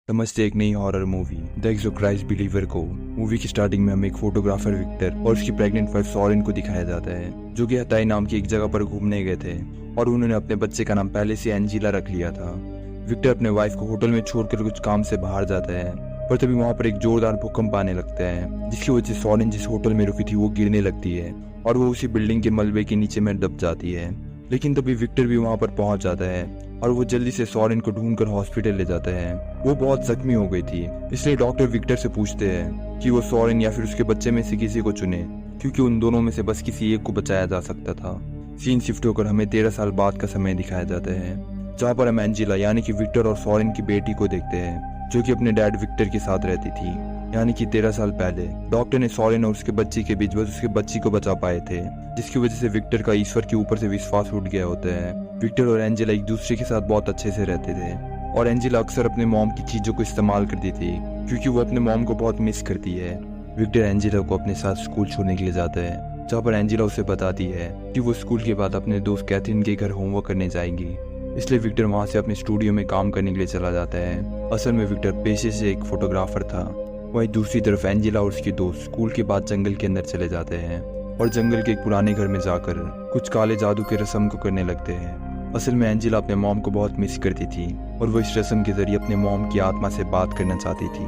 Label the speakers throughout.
Speaker 1: नमस्ते। एक नई हॉरर मूवी द एक्सोक्राइस्ट बिलीवर को मूवी की स्टार्टिंग में हमें एक फोटोग्राफर विक्टर और उसकी प्रेग्नेंट वाइफ सॉरेन को दिखाया जाता है, जो कि हताई नाम की एक जगह पर घूमने गए थे और उन्होंने अपने बच्चे का नाम पहले से एंजिला रख लिया था। विक्टर अपने वाइफ को होटल में छोड़कर कुछ काम से बाहर जाता है, पर तभी वहाँ पर एक जोरदार भूकंप आने लगता है, जिसकी वजह से सॉरेन जिस होटल में रुकी थी वो गिरने लगती है और वो उसी बिल्डिंग के मलबे के नीचे में दब जाती है। लेकिन तभी विक्टर भी वहाँ पर पहुंच जाता है और वो जल्दी से सॉरेन को ढूंढकर हॉस्पिटल ले जाते हैं। वो बहुत जख्मी हो गई थी, इसलिए डॉक्टर विक्टर से पूछते हैं कि वो सॉरेन या फिर उसके बच्चे में से किसी को चुने, क्योंकि उन दोनों में से बस किसी एक को बचाया जा सकता था। सीन शिफ्ट होकर हमें 13 साल बाद का समय दिखाया जाता है, जहाँ पर हम एंजिला यानी कि विक्टर और सॉरेन की बेटी को देखते हैं, जो कि अपने डैड विक्टर के साथ रहती थी। यानी कि 13 साल पहले डॉक्टर ने सॉरेन और उसके बच्ची के बीच बस उसके बच्ची को बचा पाए थे, जिसकी वजह से विक्टर का ईश्वर के ऊपर से विश्वास उठ गया होता है। विक्टर और एंजिला एक दूसरे के साथ बहुत अच्छे से रहते थे और एंजिला अक्सर अपने मॉम की चीजों को इस्तेमाल करती थी, क्योंकि वो अपने मॉम को बहुत मिस करती है। विक्टर एंजिला को अपने साथ स्कूल छोड़ने के लिए जाता है, जहाँ पर एंजिला उसे बताती है कि वो स्कूल के बाद अपने दोस्त कैथरीन के घर होमवर्क करने जाएंगी, इसलिए विक्टर वहाँ से अपने स्टूडियो में काम करने के लिए चला जाता है। असल में विक्टर पेशे से एक फोटोग्राफर था। वहीं दूसरी तरफ एंजिला और उसके दोस्त स्कूल के बाद जंगल के अंदर चले जाते हैं और जंगल के एक पुराने घर में जाकर कुछ काले जादू के रस्म को करने लगते हैं। असल में एंजिला अपने मॉम को बहुत मिस करती थी और वो इस रस्म के जरिए अपने मॉम की आत्मा से बात करना चाहती थी।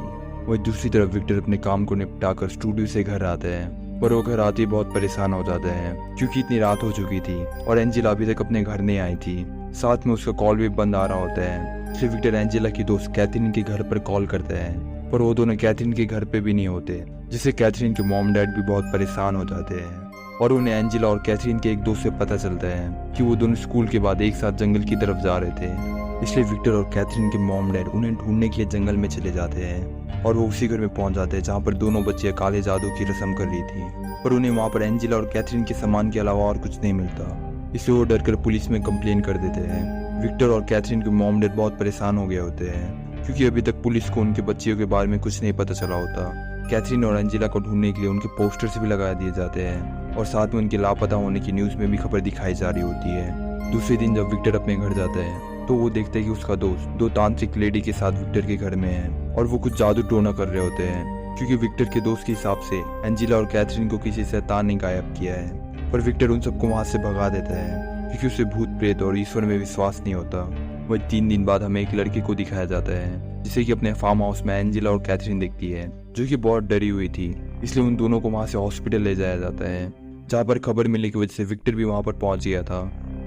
Speaker 1: वहीं दूसरी तरफ विक्टर अपने काम को निपटाकर स्टूडियो से घर आते हैं, पर वो घर आते ही बहुत परेशान हो जाते हैं, क्योंकि इतनी रात हो चुकी थी और एंजिला अभी तक अपने घर नहीं आई थी। साथ में उसका कॉल भी बंद आ रहा होता है, इसलिए विक्टर एंजिला की दोस्त कैथरीन के घर पर कॉल करते हैं, पर वो दोनों कैथरीन के घर पे भी नहीं होते, जिससे कैथरीन के मॉम डैड भी बहुत परेशान हो जाते हैं। और उन्हें एंजिला और कैथरीन के एक दोस्त से पता चलता है कि वो दोनों स्कूल के बाद एक साथ जंगल की तरफ जा रहे थे, इसलिए विक्टर और कैथरीन के मॉम डैड उन्हें ढूंढने के लिए जंगल में चले जाते हैं और वो उसी घर में पहुंच जाते हैं जहाँ पर दोनों बच्चियां काले जादू की रस्म कर रही थी, पर उन्हें वहाँ पर एंजिला और कैथरीन के सामान के अलावा और कुछ नहीं मिलता, इसलिए वो डरकर पुलिस में कंप्लेन कर देते हैं। विक्टर और कैथरीन के मॉम डैड बहुत परेशान हो गए होते हैं, क्योंकि अभी तक पुलिस को उनके बच्चियों के बारे में कुछ नहीं पता चला होता। कैथरीन और एंजिला को ढूंढने के लिए उनके पोस्टर्स भी लगा दिए जाते हैं और साथ में उनके लापता होने की न्यूज़ में भी खबर दिखाई जा रही होती है। दूसरे दिन जब विक्टर अपने घर जाता है तो वो देखता है कि उसका दोस्त दो तांत्रिक लेडी के साथ विक्टर के घर में है और वो कुछ जादू टोना कर रहे होते हैं, क्योंकि विक्टर के दोस्त के हिसाब से एंजिला और कैथरीन को किसी शैतान ने गायब किया है। पर विक्टर उन सबको वहाँ से भगा देता है, क्योंकि उसे भूत प्रेत और ईश्वर में विश्वास नहीं होता। वही 3 दिन बाद हमें एक लड़के को दिखाया जाता है, जिसे कि अपने फार्म हाउस में एंजिला और कैथरीन देखती है, जो कि बहुत डरी हुई थी, इसलिए उन दोनों को वहाँ से हॉस्पिटल ले जाया जाता है, जहाँ पर खबर मिलने की वजह से विक्टर भी वहाँ पर पहुँच गया था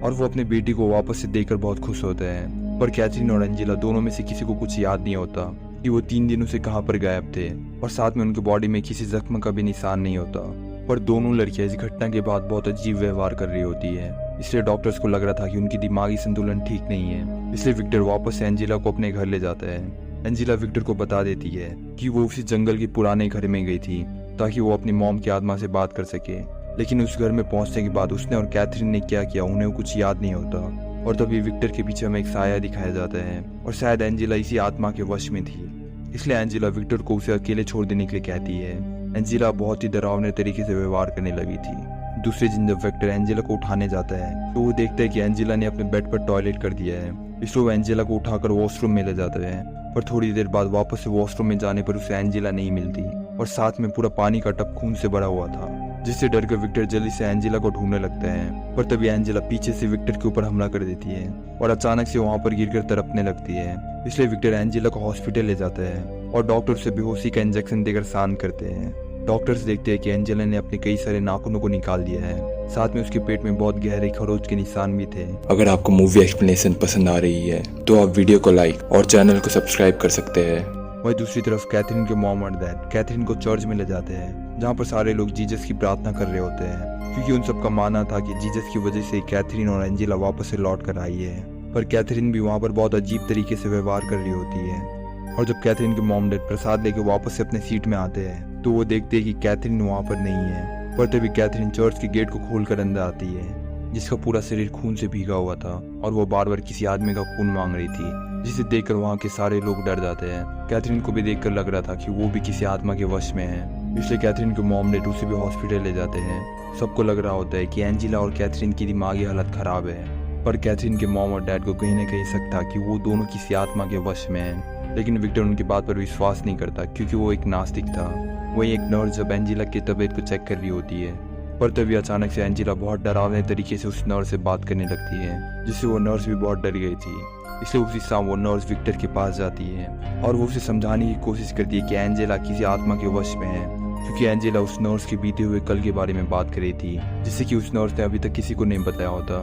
Speaker 1: और वो अपनी बेटी को वापस से देखकर बहुत खुश होते हैं। पर कैथरीन और एंजिला दोनों में से किसी को कुछ याद नहीं होता कि वो 3 दिनों से कहाँ पर गायब थे, और साथ में उनकी बॉडी में किसी जख्म का भी निशान नहीं होता। पर दोनों लड़कियां इस घटना के बाद बहुत अजीब व्यवहार कर रही होती है, इसलिए डॉक्टर्स को लग रहा था कि उनकी दिमागी संतुलन ठीक नहीं है, इसलिए विक्टर वापस से एंजिला को अपने घर ले जाता है। एंजिला विक्टर को बता देती है कि वो उसी जंगल के पुराने घर में गई थी ताकि वो अपनी मॉम की आत्मा से बात कर सके, लेकिन उस घर में पहुंचने के बाद उसने और कैथरीन ने क्या किया उन्हें कुछ याद नहीं होता। और तभी विक्टर के पीछे हमें एक साया दिखाया जाता है और शायद एंजिला इसी आत्मा के वश में थी, इसलिए एंजिला विक्टर को उसे अकेले छोड़ देने के लिए कहती है। एंजिला बहुत ही डरावने तरीके से व्यवहार करने लगी थी। दूसरे दिन जब विक्टर एंजिला को उठाने जाता है तो वो देखता है कि एंजिला ने अपने बेड पर टॉयलेट कर दिया है, इसलिए वो एंजिला को उठाकर वॉशरूम में ले जाता है। पर थोड़ी देर बाद वापस से वॉशरूम में जाने पर उसे एंजिला नहीं मिलती और साथ में पूरा पानी का टब खून से भरा हुआ था, जिससे डरकर विक्टर जल्दी से एंजिला को ढूंढने लगता है। पर तभी एंजिला पीछे से विक्टर के ऊपर हमला कर देती है और अचानक से वहां पर गिरकर तड़पने लगती है, इसलिए विक्टर एंजिला को हॉस्पिटल ले जाता है और डॉक्टर उसे बेहोशी का इंजेक्शन देकर शांत करते हैं। डॉक्टर्स देखते हैं कि एंजिला ने अपने कई सारे नाखूनों को निकाल दिया है, साथ में उसके पेट में बहुत गहरे खरोच के निशान भी थे। अगर आपको मूवी एक्सप्लेनेशन पसंद आ रही है तो आप वीडियो को लाइक और चैनल को सब्सक्राइब कर सकते हैं। वही दूसरी तरफ कैथरीन के मॉम और डैड कैथरीन को चर्च में ले जाते हैं, जहाँ पर सारे लोग जीसस की प्रार्थना कर रहे होते हैं, क्योंकि उन सबका मानना था कि जीसस की वजह से कैथरीन और एंजिला वापस से लौट कर आई है। पर कैथरीन भी वहाँ पर बहुत अजीब तरीके से व्यवहार कर रही होती है, और जब कैथरीन के मॉम डैड प्रसाद लेके वापस से अपने सीट में आते हैं तो वो देखते हैं कि कैथरीन वहाँ पर नहीं है। पर तभी कैथरीन चर्च के गेट को खोलकर अंदर आती है, जिसका पूरा शरीर खून से भीगा हुआ था और वो बार बार किसी आदमी का खून मांग रही थी, जिसे देखकर वहाँ के सारे लोग डर जाते हैं। कैथरीन को भी देखकर लग रहा था कि वो भी किसी आत्मा के वश में है, इसलिए कैथरीन के मॉम डैड उसे भी हॉस्पिटल ले जाते हैं। सबको लग रहा होता है कि एंजिला और कैथरीन की दिमागी हालत खराब है, पर कैथरीन के मॉम और डैड को कहीं ना कहीं शक था कि वो दोनों किसी आत्मा के वश में हैं। लेकिन विक्टर उनकी बात पर विश्वास नहीं करता क्योंकि वो एक नास्तिक था। वहीं एक नर्स जब एंजेला की तबीयत को चेक कर रही होती है, पर तभी अचानक से एंजेला बहुत डरावने तरीके से उस नर्स से बात करने लगती है, जिससे वो नर्स भी बहुत डर गई थी। इसलिए उसी शाम वो नर्स विक्टर के पास जाती है और वो उसे समझाने की कोशिश करती है कि एंजेला किसी आत्मा के वश में है, क्योंकि एंजेला उस नर्स के बीते हुए कल के बारे में बात कर रही थी, जिससे कि उस नर्स ने अभी तक किसी को नहीं बताया होता।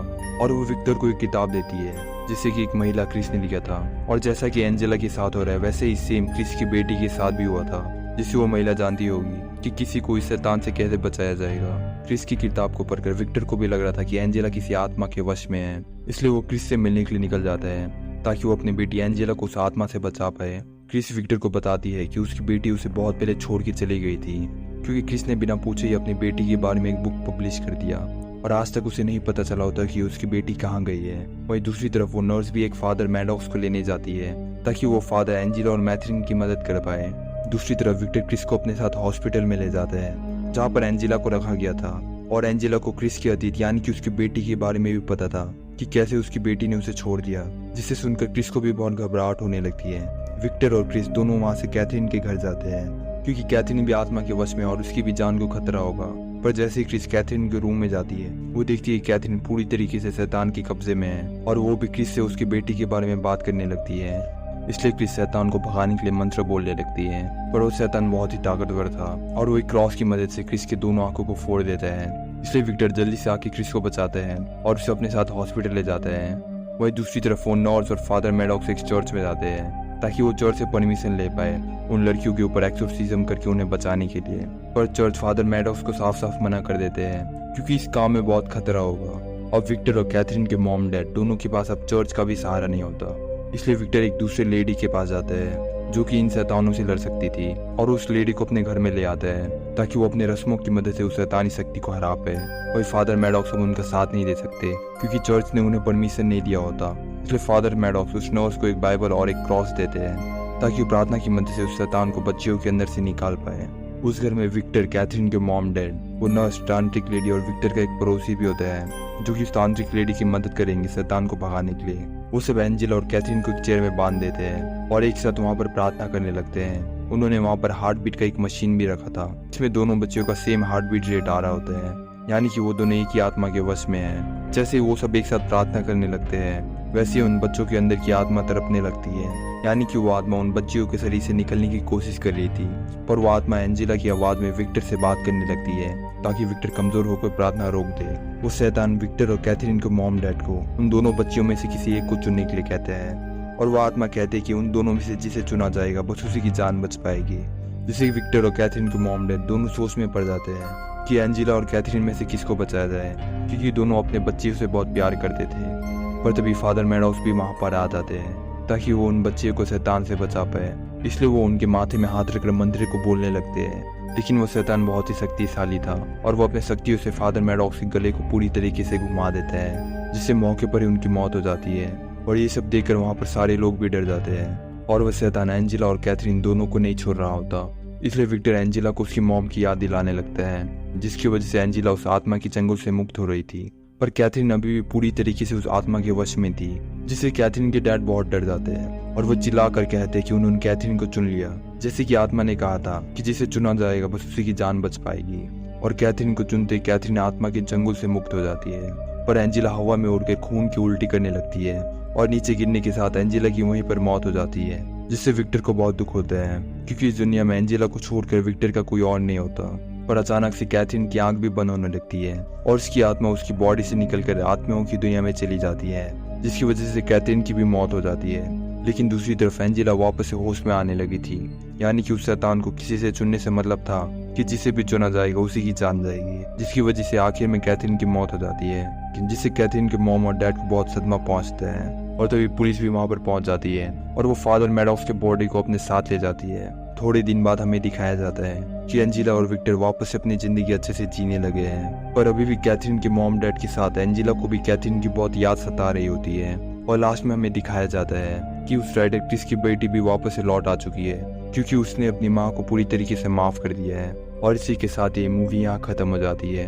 Speaker 1: और वो विक्टर को एक किताब देती है जिससे कि एक महिला क्रिस ने लिखा था, और जैसा कि एंजेला के साथ हो रहा है वैसे ही सेम क्रिस की बेटी के साथ भी हुआ था, जिससे वो महिला जानती होगी कि किसी को इस शैतान से कैसे बचाया जाएगा। क्रिस की किताब को पढ़कर विक्टर को भी लग रहा था कि एंजेला किसी आत्मा के वश में है, इसलिए वो क्रिस से मिलने के लिए निकल जाता है ताकि वो अपनी बेटी एंजेला को उस आत्मा से बचा पाए। क्रिस विक्टर को बताती है कि उसकी बेटी उसे बहुत पहले छोड़ के चली गई थी, क्योंकि क्रिस ने बिना पूछे ही अपनी बेटी के बारे में एक बुक पब्लिश कर दिया और आज तक उसे नहीं पता चला होता कि उसकी बेटी कहाँ गई है। वहीं दूसरी तरफ वो नर्स भी एक फादर मैडॉक्स को लेने जाती है ताकि वो फादर एंजेला और मैथरीन की मदद कर पाए। दूसरी तरफ विक्टर क्रिस को अपने साथ हॉस्पिटल में ले जाते हैं जहाँ पर एंजेला को रखा गया था, और एंजेला को क्रिस की अतीत यानी कि उसकी बेटी के बारे में भी पता था कि कैसे उसकी बेटी ने उसे छोड़ दिया, जिसे सुनकर क्रिस को भी बहुत घबराहट होने लगती है। विक्टर और क्रिस दोनों वहाँ से कैथरीन के घर जाते हैं क्योंकि कैथरीन भी आत्मा के वश में और उसकी भी जान को खतरा होगा। पर जैसे ही क्रिस कैथरीन के रूम में जाती है, वो देखती है कैथरीन पूरी तरीके से शैतान के कब्जे में है और वो भी क्रिस से उसकी बेटी के बारे में बात करने लगती है। इसलिए क्रिस शैतान को भगाने के लिए मंत्र बोलने लगती है, पर वो शैतान बहुत ही ताकतवर था और वो एक क्रॉस की मदद से क्रिस के दोनों आंखों को फोड़ देता है। इसलिए विक्टर जल्दी से आके क्रिस को बचाते हैं और उसे अपने साथ हॉस्पिटल ले जाते हैं। वहीं दूसरी तरफ वो नॉर्स और फादर मैडॉक्स एक चर्च में जाते हैं ताकि वो चर्च से परमिशन ले पाए उन लड़कियों के ऊपर एक्सोर्सिज्म करके उन्हें बचाने के लिए। पर चर्च फादर मैडॉक्स को साफ साफ मना कर देते हैं क्योंकि इस काम में बहुत खतरा होगा। अब विक्टर और कैथरीन के मॉम डैड दोनों के पास अब चर्च का भी सहारा नहीं होता, इसलिए विक्टर एक दूसरे लेडी के पास जाता है जो कि इन शैतानों से लड़ सकती थी और उस लेडी को अपने घर में ले आता है ताकि वो अपने रस्मों की मदद से उस शैतानी शक्ति को हरा पाए। वही फादर मैडॉक्स अब उनका साथ नहीं दे सकते क्योंकि चर्च ने उन्हें परमिशन नहीं दिया होता, इसलिए फादर मैडॉक्स उस नर्स को एक बाइबल और एक क्रॉस देते हैं ताकि वो प्रार्थना की मदद से उस शैतान को बच्चियों के अंदर से निकाल पाए। उस घर में विक्टर, कैथरीन के मॉम डैड, वो नर्स, तांत्रिक लेडी और विक्टर का एक पड़ोसी भी होता है जो कि उस तांत्रिक लेडी की मदद करेंगे शैतान को भगाने के लिए। वो सब एंजेला और कैथरीन को एक चेयर में बांध देते हैं और एक साथ वहाँ पर प्रार्थना करने लगते हैं। उन्होंने वहाँ पर हार्ट बीट का एक मशीन भी रखा था, इसमें दोनों बच्चियों का सेम हार्ट बीट रेट आ रहा होता है, यानी कि वो दोनों एक ही आत्मा के वश में हैं। जैसे ही वो सब एक साथ प्रार्थना करने लगते हैं वैसे ही उन बच्चों के अंदर की आत्मा तड़पने लगती है, यानी कि वो आत्मा उन बच्चियों के शरीर से निकलने की कोशिश कर रही थी, पर वो आत्मा एंजेला की आवाज में विक्टर से बात करने लगती है ताकि विक्टर कमजोर होकर प्रार्थना रोक दे। वो शैतान विक्टर और कैथरीन के मॉम डैड को उन दोनों बच्चियों में से किसी एक को चुनने के लिए कहते हैं और वो आत्मा कहते हैं कि उन दोनों में से जिसे चुना जाएगा बस उसी की जान बच पाएगी। जिससे विक्टर और कैथरीन के मॉम डैड दोनों सोच में पड़ जाते हैं कि एंजेला और कैथरीन में से किसको बचाया जाए, क्योंकि दोनों अपने बच्चियों से बहुत प्यार करते थे। पर तभी फादर मैडॉक्स भी वहाँ पर आ जाते हैं ताकि वो उन बच्चियों को शैतान से बचा पाए, इसलिए वो उनके माथे में हाथ रखकर मंत्र को बोलने लगते हैं। लेकिन वो शैतान बहुत ही शक्तिशाली था और वो अपने शक्तियों से फादर मैडॉक्स के गले को पूरी तरीके से घुमा देता है, जिससे मौके पर ही उनकी मौत हो जाती है। और ये सब देखकर वहाँ पर सारे लोग भी डर जाते हैं और वह शैतान एंजेला और कैथरीन दोनों को नहीं छोड़ रहा होता, इसलिए विक्टर एंजेला को उसकी मॉम की याद दिलाने लगता है, जिसकी वजह से एंजेला उस आत्मा की चंगुल से मुक्त हो रही थी। पर कैथरीन अभी भी पूरी तरीके से उस आत्मा के वश में थी, जिससे कैथरीन के डैड बहुत डर जाते हैं और वो चिल्ला कर कहते हैं कि उन्होंने कैथरीन को चुन लिया, जैसे कि आत्मा ने कहा था कि जिसे चुना जाएगा बस उसी की जान बच पाएगी। और कैथरीन को चुनते कैथरीन आत्मा के चंगुल से मुक्त हो जाती है, पर एंजेला हवा में उड़कर खून की उल्टी करने लगती है और नीचे गिरने के साथ एंजेला की वहीं पर मौत हो जाती है, जिससे विक्टर को बहुत दुख होता है क्योंकि इस दुनिया में एंजेला को छोड़कर विक्टर का कोई और नहीं होता। पर अचानक से कैथरीन की आंख भी बंद होने लगती है और उसकी आत्मा उसकी बॉडी से निकलकर आत्माओं की दुनिया में चली जाती है, जिसकी वजह से कैथरीन की भी मौत हो जाती है। लेकिन दूसरी तरफ एंजेला वापस से होश में आने लगी थी, यानी कि उस शैतान को किसी से चुनने से मतलब था कि जिसे भी चुना जाएगा उसी की जान जाएगी, जिसकी वजह से आखिर में कैथरीन की मौत हो जाती है, जिससे कैथरीन के मॉम और डैड को बहुत सदमा पहुंचता है। और तभी पुलिस भी वहां पर पहुंच जाती है और वो फादर मैडॉक्स के बॉडी को अपने साथ ले जाती है। थोड़े दिन बाद हमें दिखाया जाता है कि एंजेला और विक्टर वापस से अपनी जिंदगी अच्छे से जीने लगे हैं, पर अभी भी कैथरीन के मॉम डैड के साथ एंजेला को भी कैथरीन की बहुत याद सता रही होती है। और लास्ट में हमें दिखाया जाता है कि उस राइडर क्रिस की बेटी भी वापस से लौट आ चुकी है, क्योंकि उसने अपनी माँ को पूरी तरीके से माफ कर दिया है। और इसी के साथ ये मूवी यहाँ खत्म हो जाती है।